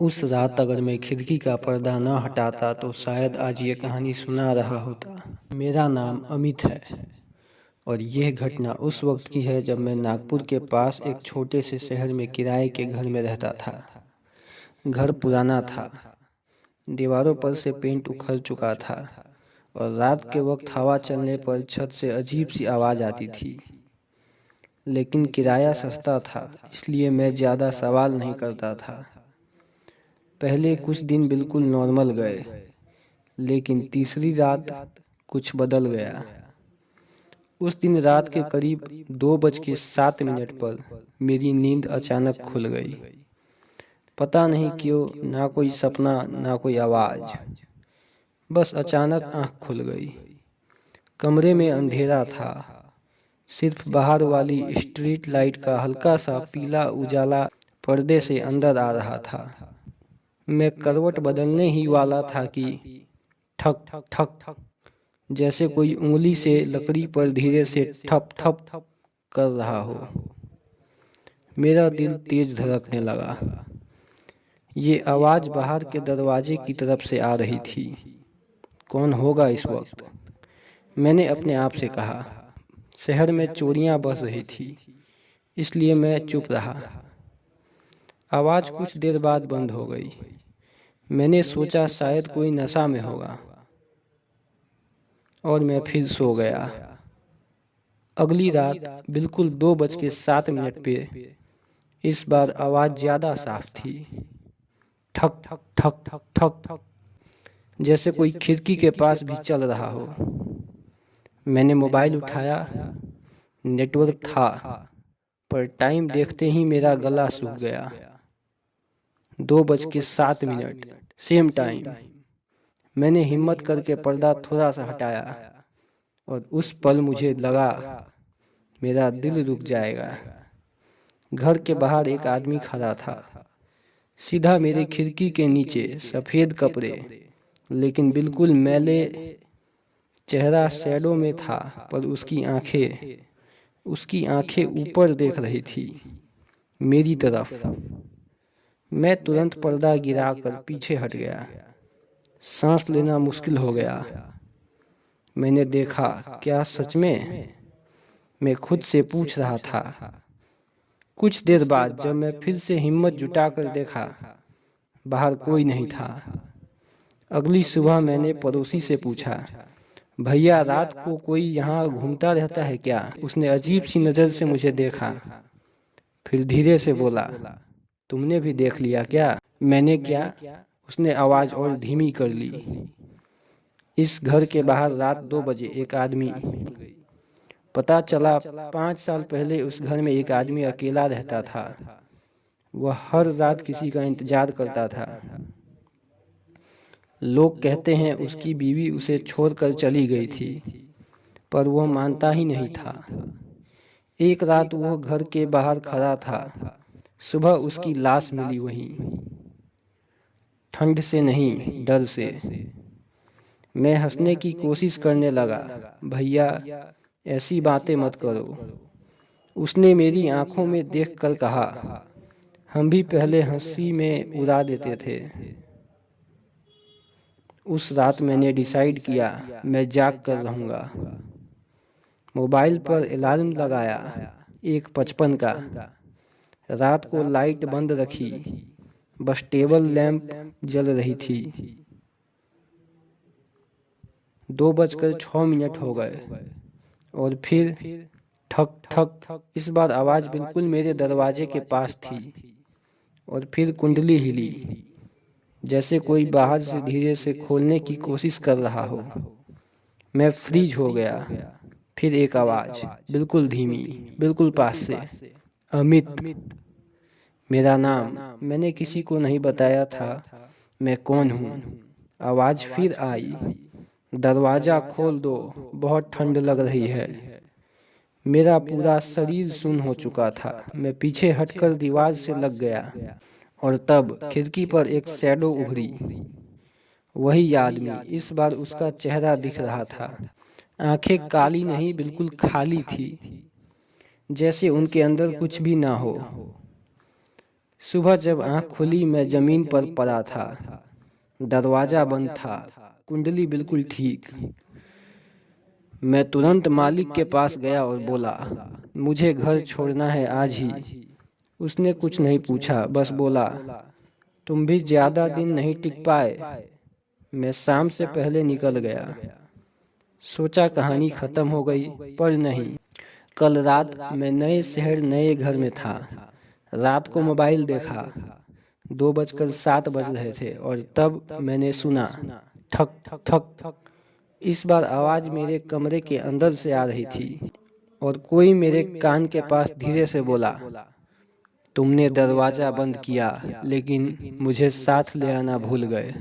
उस रात अगर मैं खिड़की का पर्दा न हटाता तो शायद आज ये कहानी सुना रहा होता। मेरा नाम अमित है और यह घटना उस वक्त की है जब मैं नागपुर के पास एक छोटे से शहर में किराए के घर में रहता था। घर पुराना था, दीवारों पर से पेंट उखड़ चुका था और रात के वक्त हवा चलने पर छत से अजीब सी आवाज़ आती थी। लेकिन किराया सस्ता था, इसलिए मैं ज़्यादा सवाल नहीं करता था। पहले कुछ दिन बिल्कुल नॉर्मल गए, लेकिन तीसरी रात कुछ बदल गया। उस दिन रात के करीब 2:07 पर मेरी नींद अचानक खुल गई। पता नहीं क्यों, ना कोई सपना ना कोई आवाज़, बस अचानक आंख खुल गई। कमरे में अंधेरा था, सिर्फ बाहर वाली स्ट्रीट लाइट का हल्का सा पीला उजाला पर्दे से अंदर आ रहा था। मैं करवट बदलने ही वाला था कि ठक ठक ठक जैसे कोई उंगली से लकड़ी पर धीरे से ठप ठप कर रहा हो। मेरा दिल तेज धड़कने लगा। ये आवाज़ बाहर के दरवाजे की तरफ से आ रही थी। कौन होगा इस वक्त? मैंने अपने आप से कहा। शहर में चोरियां बढ़ रही थी, इसलिए मैं चुप रहा। आवाज़ कुछ देर बाद बंद हो गई। मैंने सोचा शायद कोई नशा में होगा और मैं फिर सो गया। अगली रात बिल्कुल 2:07 पे इस बार आवाज़ ज़्यादा साफ थी। ठक ठक ठक ठक ठक ठक, जैसे कोई खिड़की के पास भी चल रहा हो। मैंने मोबाइल उठाया। नेटवर्क था, पर टाइम देखते ही मेरा गला सूख गया। 2:07, सेम टाइम। मैंने हिम्मत करके पर्दा थोड़ा सा हटाया और उस पल मुझे लगा मेरा दिल रुक जाएगा। घर के बाहर एक आदमी खड़ा था, सीधा मेरी खिड़की के नीचे, सफ़ेद कपड़े लेकिन बिल्कुल मैले। चेहरा शैडो में था, पर उसकी आंखें ऊपर देख रही थी, मेरी तरफ। मैं तुरंत पर्दा गिराकर पीछे हट गया। सांस लेना मुश्किल हो गया। मैंने देखा, क्या सच में? मैं खुद से पूछ रहा था। कुछ देर बाद जब मैं फिर से हिम्मत जुटाकर देखा, बाहर कोई नहीं था। अगली सुबह मैंने पड़ोसी से पूछा, भैया रात को कोई यहाँ घूमता रहता है क्या? उसने अजीब सी नज़र से मुझे देखा, फिर धीरे से बोला, तुमने भी देख लिया क्या? मैंने क्या? उसने आवाज़ और धीमी कर ली। इस घर के बाहर रात 2 बजे एक आदमी। पता चला 5 साल पहले उस घर में एक आदमी अकेला रहता था। वह हर रात किसी का इंतजार करता था। लोग कहते हैं उसकी बीवी उसे छोड़कर चली गई थी, पर वह मानता ही नहीं था। एक रात वह घर के बाहर खड़ा था। सुबह उसकी लाश मिली वहीं, ठंड से नहीं, डर से। मैं हंसने की कोशिश करने लगा, भैया ऐसी बातें मत करो। उसने मेरी आंखों में देखकर कहा, हम भी पहले हंसी में उड़ा देते थे। उस रात मैंने डिसाइड किया, मैं जाग कर रहूँगा। मोबाइल पर अलार्म लगाया, 1:55 का। रात को लाइट बंद रखी, बस टेबल लैंप जल रही थी। 2:06 हो गए और फिर ठक ठक। इस बार आवाज़ बिल्कुल मेरे दरवाजे के पास थी और फिर कुंडली हिली, जैसे कोई बाहर से धीरे से खोलने की कोशिश कर रहा हो। मैं फ्रीज हो गया। फिर एक आवाज़, बिल्कुल धीमी, बिल्कुल पास से, अमित। मेरा नाम। मैंने किसी को नहीं बताया था मैं कौन हूँ। आवाज़ फिर आई, दरवाज़ा खोल दो, बहुत ठंड लग रही है। मेरा पूरा शरीर सुन्न हो चुका था। मैं पीछे हटकर दीवार से लग गया और तब खिड़की पर एक शैडो उभरी। वही आदमी। इस बार उसका चेहरा दिख रहा था। आंखें काली नहीं, बिल्कुल खाली थी, जैसे उनके अंदर कुछ भी ना हो। सुबह जब आंख खुली मैं जमीन पर पड़ा था। दरवाजा बंद था, कुंडली बिल्कुल ठीक। मैं तुरंत मालिक के पास गया और बोला, मुझे घर छोड़ना है आज ही। उसने कुछ नहीं पूछा, बस बोला, तुम भी ज्यादा दिन नहीं टिक पाए। मैं शाम से पहले निकल गया। सोचा कहानी खत्म हो गई, पर नहीं। कल रात मैं नए शहर नए घर में था। रात को मोबाइल देखा, 2:07 बज रहे थे और तब मैंने सुना, ठक ठक ठक। इस बार आवाज मेरे कमरे के अंदर से आ रही थी और कोई मेरे कान के पास धीरे से बोला, तुमने दरवाजा बंद किया लेकिन मुझे साथ ले आना भूल गए।